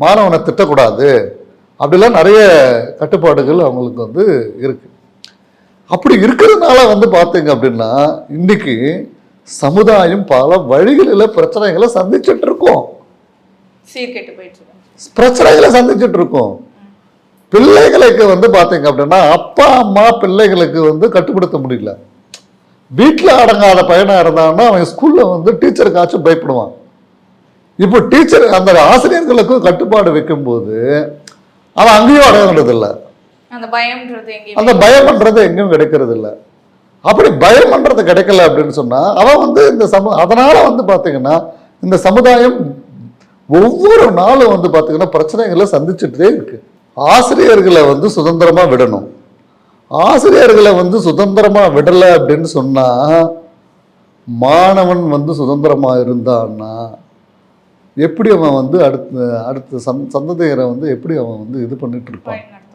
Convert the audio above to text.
மாணவனை திட்டக்கூடாது, அப்படிலாம் நிறைய கட்டுப்பாடுகள் அவங்களுக்கு வந்து இருக்கு. அப்படி இருக்கிறதுனால வந்து பார்த்தீங்க அப்படின்னா இன்னைக்கு சமுதாயம் பல வழிகளில் பிரச்சனைகளை சந்திச்சுட்டு இருக்கோம். பிரச்சனைகளை சந்திச்சுட்டு இருக்கோம். பிள்ளைகளுக்கு வந்து பார்த்தீங்க அப்படின்னா அப்பா அம்மா பிள்ளைகளுக்கு வந்து கட்டுப்படுத்த முடியல. வீட்டில் அடங்காத பையனாக இருந்தான்னா அவன் ஸ்கூலில் வந்து டீச்சருக்காச்சும் பயப்படுவான். இப்போ டீச்சர் அந்த ஆசிரியர்களுக்கும் கட்டுப்பாடு வைக்கும்போது அவன் அங்கேயும் அடங்குறது இல்லை. அந்த பயம்ன்றது எங்கேயும் கிடைக்கிறது இல்லை. அப்படி பயம் பண்றது கிடைக்கல அப்படின்னு சொன்னா அவன் வந்து இந்த அதனால வந்து பாத்தீங்கன்னா இந்த சமுதாயம் ஒவ்வொரு நாளும் வந்து பாத்தீங்கன்னா பிரச்சனைகளை சந்திச்சுட்டே இருக்கு. ஆசிரியர்களை வந்து சுதந்திரமா விடணும். ஆசிரியர்களை வந்து சுதந்திரமா விடலை அப்படின்னு சொன்னா மாணவன் வந்து சுதந்திரமா இருந்தான்னா எப்படி அவன் வந்து அடுத்த சந்ததியரை வந்து எப்படி அவன் வந்து இது பண்ணிட்டு இருப்பான்?